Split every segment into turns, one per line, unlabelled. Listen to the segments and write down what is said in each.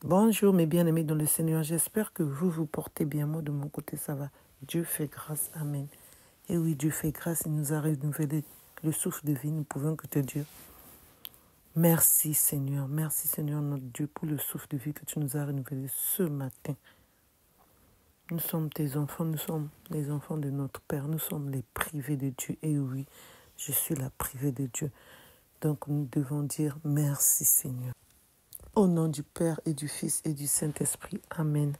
Bonjour mes bien-aimés dans le Seigneur, j'espère que vous vous portez bien. Moi de mon côté ça va. Dieu fait grâce, Amen. Et oui, Dieu fait grâce, il nous a renouvelé le souffle de vie. Nous pouvons que te dire merci Seigneur notre Dieu pour le souffle de vie que tu nous as renouvelé ce matin. Nous sommes tes enfants, nous sommes les enfants de notre Père, nous sommes les privés de Dieu. Et oui, je suis la privée de Dieu. Donc nous devons dire merci Seigneur. Au nom du Père et du Fils et du Saint-Esprit, Amen.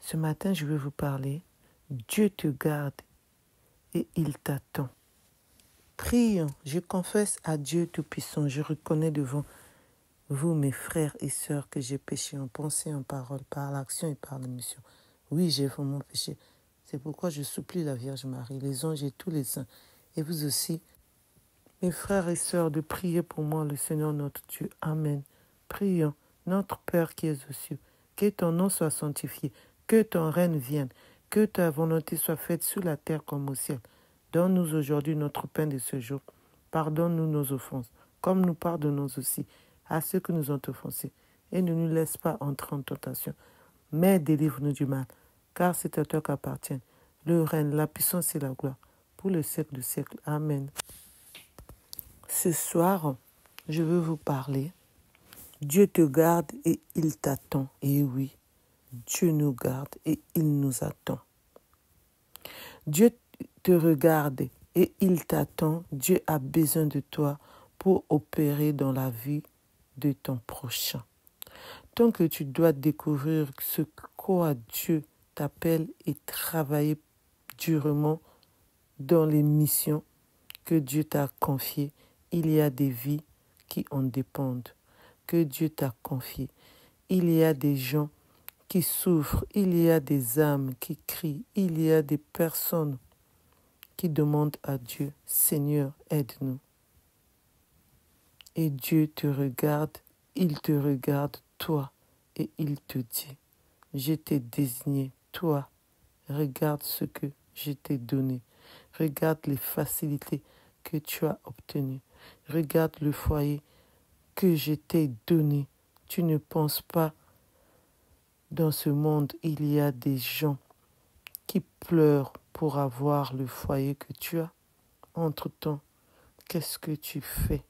Ce matin, je vais vous parler. Dieu te garde et il t'attend. Prions, je confesse à Dieu Tout-Puissant, je reconnais devant vous, mes frères et sœurs, que j'ai péché en pensée, en parole, par l'action et par l'omission. Oui, j'ai vraiment péché. C'est pourquoi je supplie la Vierge Marie, les anges et tous les saints, et vous aussi, mes frères et sœurs, de prier pour moi, le Seigneur notre Dieu. Amen. Prions, notre Père qui es aux cieux, que ton nom soit sanctifié, que ton règne vienne, que ta volonté soit faite sur la terre comme au ciel. Donne-nous aujourd'hui notre pain de ce jour. Pardonne-nous nos offenses, comme nous pardonnons aussi à ceux qui nous ont offensés. Et ne nous laisse pas entrer en tentation, mais délivre-nous du mal, car c'est à toi qu'appartiennent le règne, la puissance et la gloire, pour le siècle du siècle. Amen. Ce soir, je veux vous parler. Dieu te garde et il t'attend. Et oui, Dieu nous garde et il nous attend. Dieu te regarde et il t'attend. Dieu a besoin de toi pour opérer dans la vie de ton prochain. Tant que tu dois découvrir ce quoi Dieu t'appelle et travailler durement dans les missions que Dieu t'a confiées, il y a des vies qui en dépendent, que Dieu t'a confiées. Il y a des gens qui souffrent, il y a des âmes qui crient, il y a des personnes qui demandent à Dieu, Seigneur, aide-nous. Et Dieu te regarde, il te regarde, toi, et il te dit, je t'ai désigné, toi, regarde ce que je t'ai donné, regarde les facilités que tu as obtenues, regarde le foyer que je t'ai donné. Tu ne penses pas, dans ce monde, il y a des gens qui pleurent pour avoir le foyer que tu as. Entre-temps, qu'est-ce que tu fais?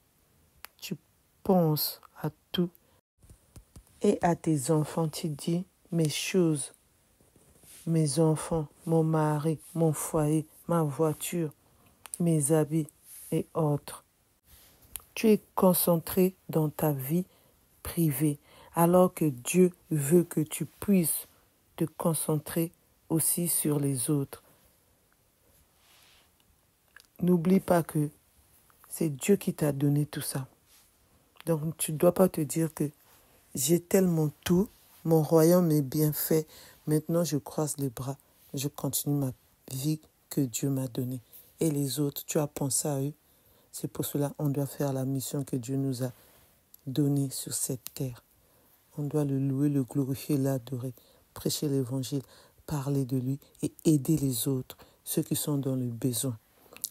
Tu penses à tout et à tes enfants. Tu dis, mes choses, mes enfants, mon mari, mon foyer, ma voiture, mes habits et autres. Tu es concentré dans ta vie privée, alors que Dieu veut que tu puisses te concentrer aussi sur les autres. N'oublie pas que c'est Dieu qui t'a donné tout ça. Donc tu ne dois pas te dire que j'ai tellement tout, mon royaume est bien fait, maintenant je croise les bras, je continue ma vie que Dieu m'a donnée. Et les autres, tu as pensé à eux. C'est pour cela qu'on doit faire la mission que Dieu nous a donnée sur cette terre. On doit le louer, le glorifier, l'adorer, prêcher l'évangile, parler de lui et aider les autres, ceux qui sont dans le besoin,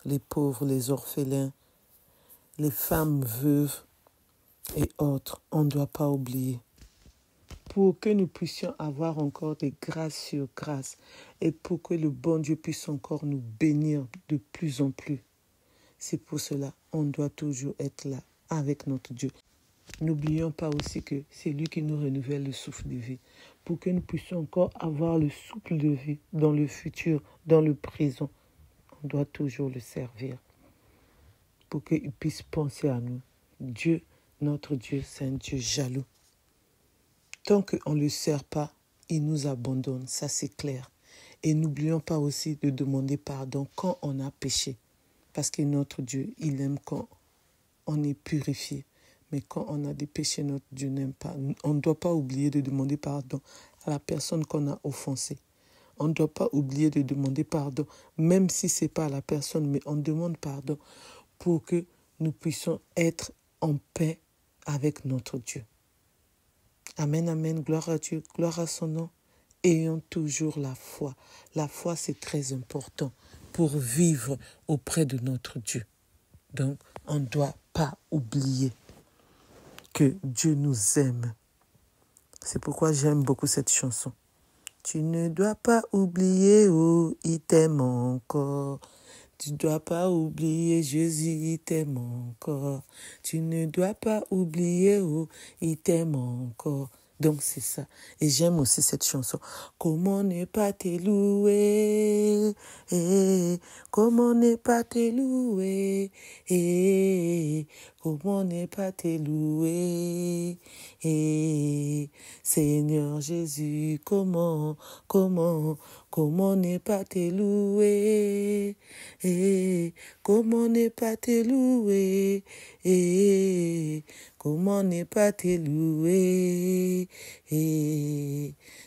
les pauvres, les orphelins, les femmes veuves et autres. On ne doit pas oublier. Pour que nous puissions avoir encore des grâces sur grâces et pour que le bon Dieu puisse encore nous bénir de plus en plus. C'est pour cela qu'on doit toujours être là avec notre Dieu. N'oublions pas aussi que c'est lui qui nous renouvelle le souffle de vie pour que nous puissions encore avoir le souffle de vie dans le futur, dans le présent. On doit toujours le servir pour qu'il puisse penser à nous. Dieu, notre Dieu, c'est un Dieu jaloux. Tant qu'on ne le sert pas, il nous abandonne, ça c'est clair. Et n'oublions pas aussi de demander pardon quand on a péché. Parce que notre Dieu, il aime quand on est purifié. Mais quand on a des péchés, notre Dieu n'aime pas. On ne doit pas oublier de demander pardon à la personne qu'on a offensée. On ne doit pas oublier de demander pardon, même si ce n'est pas à la personne, mais on demande pardon pour que nous puissions être en paix avec notre Dieu. Amen, amen, gloire à Dieu, gloire à son nom. Ayons toujours la foi. La foi, c'est très important pour vivre auprès de notre Dieu. Donc, on ne doit pas oublier que Dieu nous aime C'est pourquoi j'aime beaucoup cette chanson. Tu ne dois pas oublier, oh, il t'aime encore. Tu ne dois pas oublier, Jésus, il t'aime encore. Tu ne dois pas oublier, oh, il t'aime encore. Donc c'est ça. Et j'aime aussi cette chanson. Comment ne pas te louer, comment ne pas te louer, comment ne pas te louer, Seigneur Jésus, comment ne pas te louer, comment ne pas te louer, comment ne pas te louer,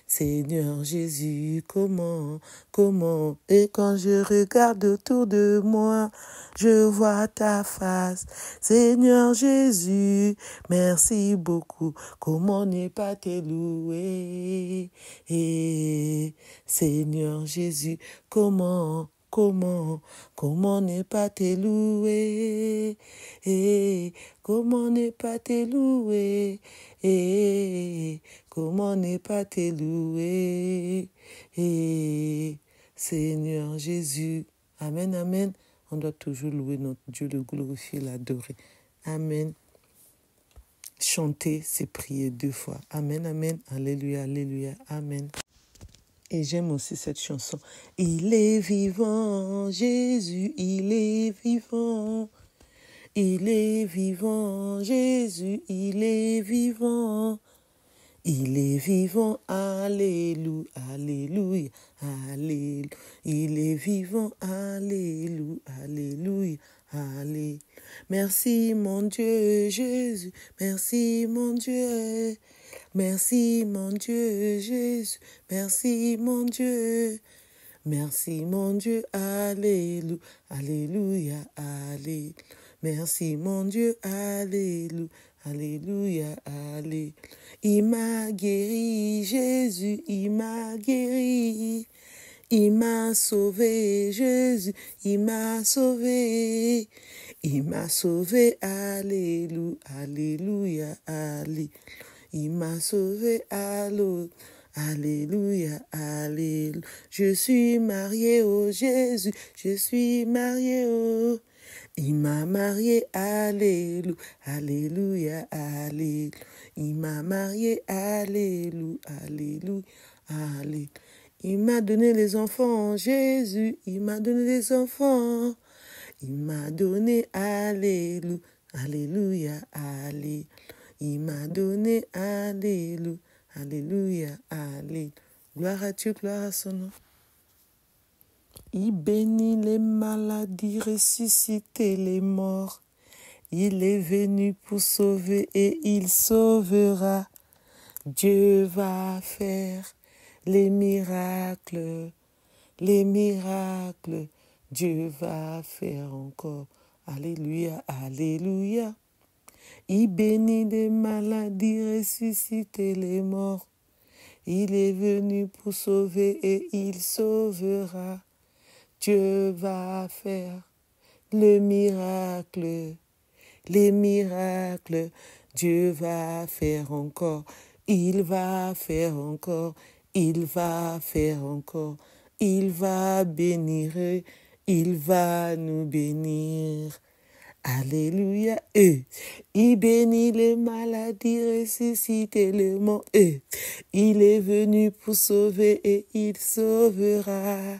Seigneur Jésus, comment, et quand je regarde autour de moi, je vois ta face, Seigneur Jésus, merci beaucoup, comment ne pas te louer, Seigneur Jésus, comment ne pas te louer, comment ne pas te louer, comment ne pas te louer, Seigneur Jésus. Amen, amen. On doit toujours louer notre Dieu, le glorifier, l'adorer. Amen. Chanter, c'est prier 2 fois. Amen, amen. Alléluia, alléluia, amen. Et j'aime aussi cette chanson. Il est vivant, Jésus, il est vivant. Il est vivant, Jésus, il est vivant. Il est vivant, alléluia, alléluia, alléluia. Il est vivant, alléluia, alléluia, alléluia. Merci mon Dieu, Jésus, merci mon Dieu. Merci mon Dieu, Jésus, merci mon Dieu. Merci mon Dieu, alléluia, alléluia, alléluia. Merci mon Dieu, alléluia, alléluia, alléluia. Il m'a guéri, Jésus, il m'a guéri. Il m'a sauvé, Jésus, il m'a sauvé. Il m'a sauvé, alléluia, alléluia, alléluia. Il m'a sauvé, alléluia, alléluia, alléluia. Je suis marié au Jésus, je suis marié au. Il m'a marié, alléluia, alléluia, alléluia. Il m'a marié, alléluia, alléluia, alléluia. Il m'a donné les enfants, Jésus, il m'a donné les enfants. Il m'a donné, alléluia, alléluia, alléluia. Il m'a donné, alléluia, alléluia, alléluia. Gloire à Dieu, gloire à son nom. Il bénit les maladies, ressusciter les morts. Il est venu pour sauver et il sauvera. Dieu va faire les miracles, les miracles. Dieu va faire encore. Alléluia, alléluia. Il bénit les maladies, ressusciter les morts. Il est venu pour sauver et il sauvera. Dieu va faire le miracle, les miracles. Dieu va faire encore. Il va faire encore. Il va faire encore. Il va bénir. Il va nous bénir. Alléluia. Il bénit les maladies, ressuscite les morts. Il est venu pour sauver et il sauvera.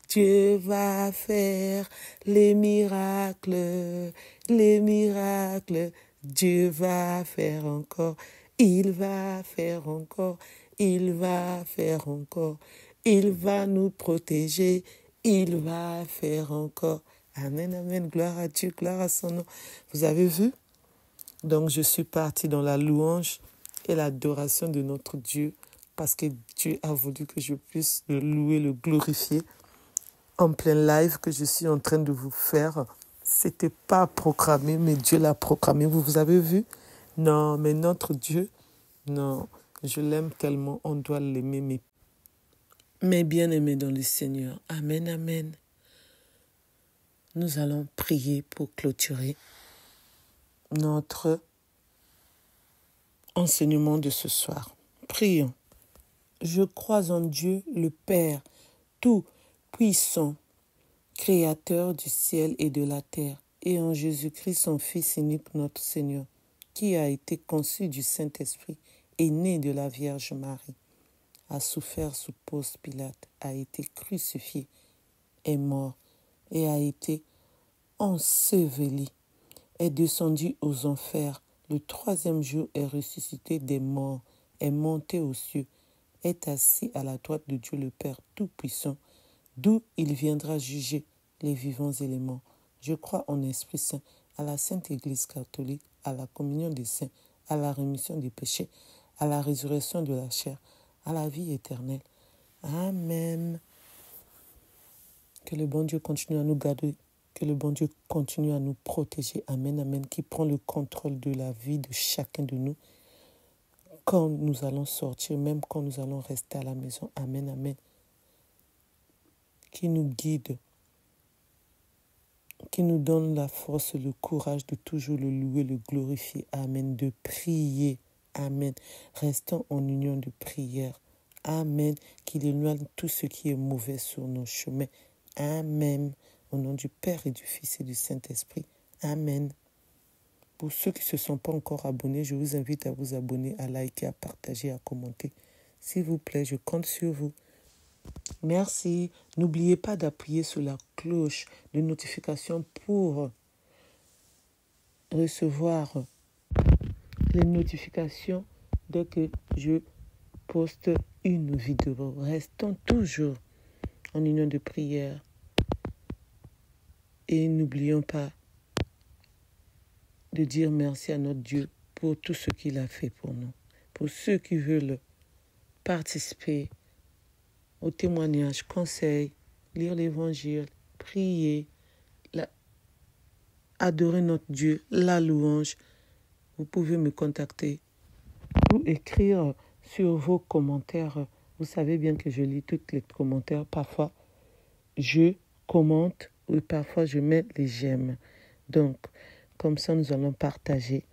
Dieu va faire les miracles, les miracles. Dieu va faire encore. Il va faire encore. Il va faire encore. Il va nous protéger. Il va faire encore. Amen, amen. Gloire à Dieu, gloire à son nom. Vous avez vu? Donc, je suis partie dans la louange et l'adoration de notre Dieu parce que Dieu a voulu que je puisse le louer, le glorifier en plein live que je suis en train de vous faire. C'était pas programmé, mais Dieu l'a programmé. Vous avez vu? Non, mais notre Dieu, non, je l'aime tellement, on doit l'aimer. Mais bien aimé dans le Seigneur. Amen, amen. Nous allons prier pour clôturer notre enseignement de ce soir. Prions. Je crois en Dieu, le Père, tout-puissant, Créateur du ciel et de la terre, et en Jésus-Christ, son Fils unique, notre Seigneur, qui a été conçu du Saint-Esprit et né de la Vierge Marie, a souffert sous Ponce Pilate, a été crucifié, est mort et a été enseveli, est descendu aux enfers, le troisième jour est ressuscité des morts, est monté aux cieux, est assis à la droite de Dieu le Père Tout-Puissant, d'où il viendra juger les vivants et les morts. Je crois en Esprit Saint, à la Sainte Église catholique, à la communion des saints, à la rémission des péchés, à la résurrection de la chair, à la vie éternelle. Amen. Que le bon Dieu continue à nous garder, que le bon Dieu continue à nous protéger. Amen, amen. Qui prend le contrôle de la vie de chacun de nous quand nous allons sortir, même quand nous allons rester à la maison. Amen, amen. Qui nous guide, qui nous donne la force et le courage de toujours le louer, le glorifier. Amen. De prier. Amen. Restons en union de prière. Amen. Qu'il éloigne tout ce qui est mauvais sur nos chemins. Amen. Au nom du Père et du Fils et du Saint-Esprit. Amen. Pour ceux qui ne se sont pas encore abonnés, je vous invite à vous abonner, à liker, à partager, à commenter. S'il vous plaît, je compte sur vous. Merci. N'oubliez pas d'appuyer sur la cloche de notification pour recevoir les notifications dès que je poste une vidéo. Restons toujours en union de prière. Et n'oublions pas de dire merci à notre Dieu pour tout ce qu'il a fait pour nous. Pour ceux qui veulent participer au témoignage, conseils, lire l'évangile, prier, adorer notre Dieu, la louange, vous pouvez me contacter ou écrire sur vos commentaires. Vous savez bien que je lis tous les commentaires. Parfois, je commente ou parfois je mets les j'aime. Donc, comme ça, nous allons partager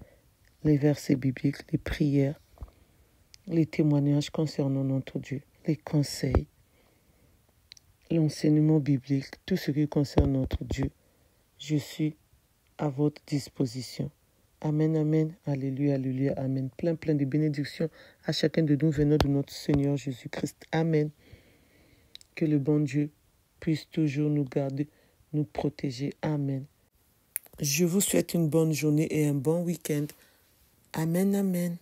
les versets bibliques, les prières, les témoignages concernant notre Dieu, les conseils, l'enseignement biblique, tout ce qui concerne notre Dieu. Je suis à votre disposition. Amen, amen, alléluia, alléluia, amen. Plein de bénédictions à chacun de nous venant de notre Seigneur Jésus-Christ. Amen. Que le bon Dieu puisse toujours nous garder, nous protéger. Amen. Je vous souhaite une bonne journée et un bon week-end. Amen, amen.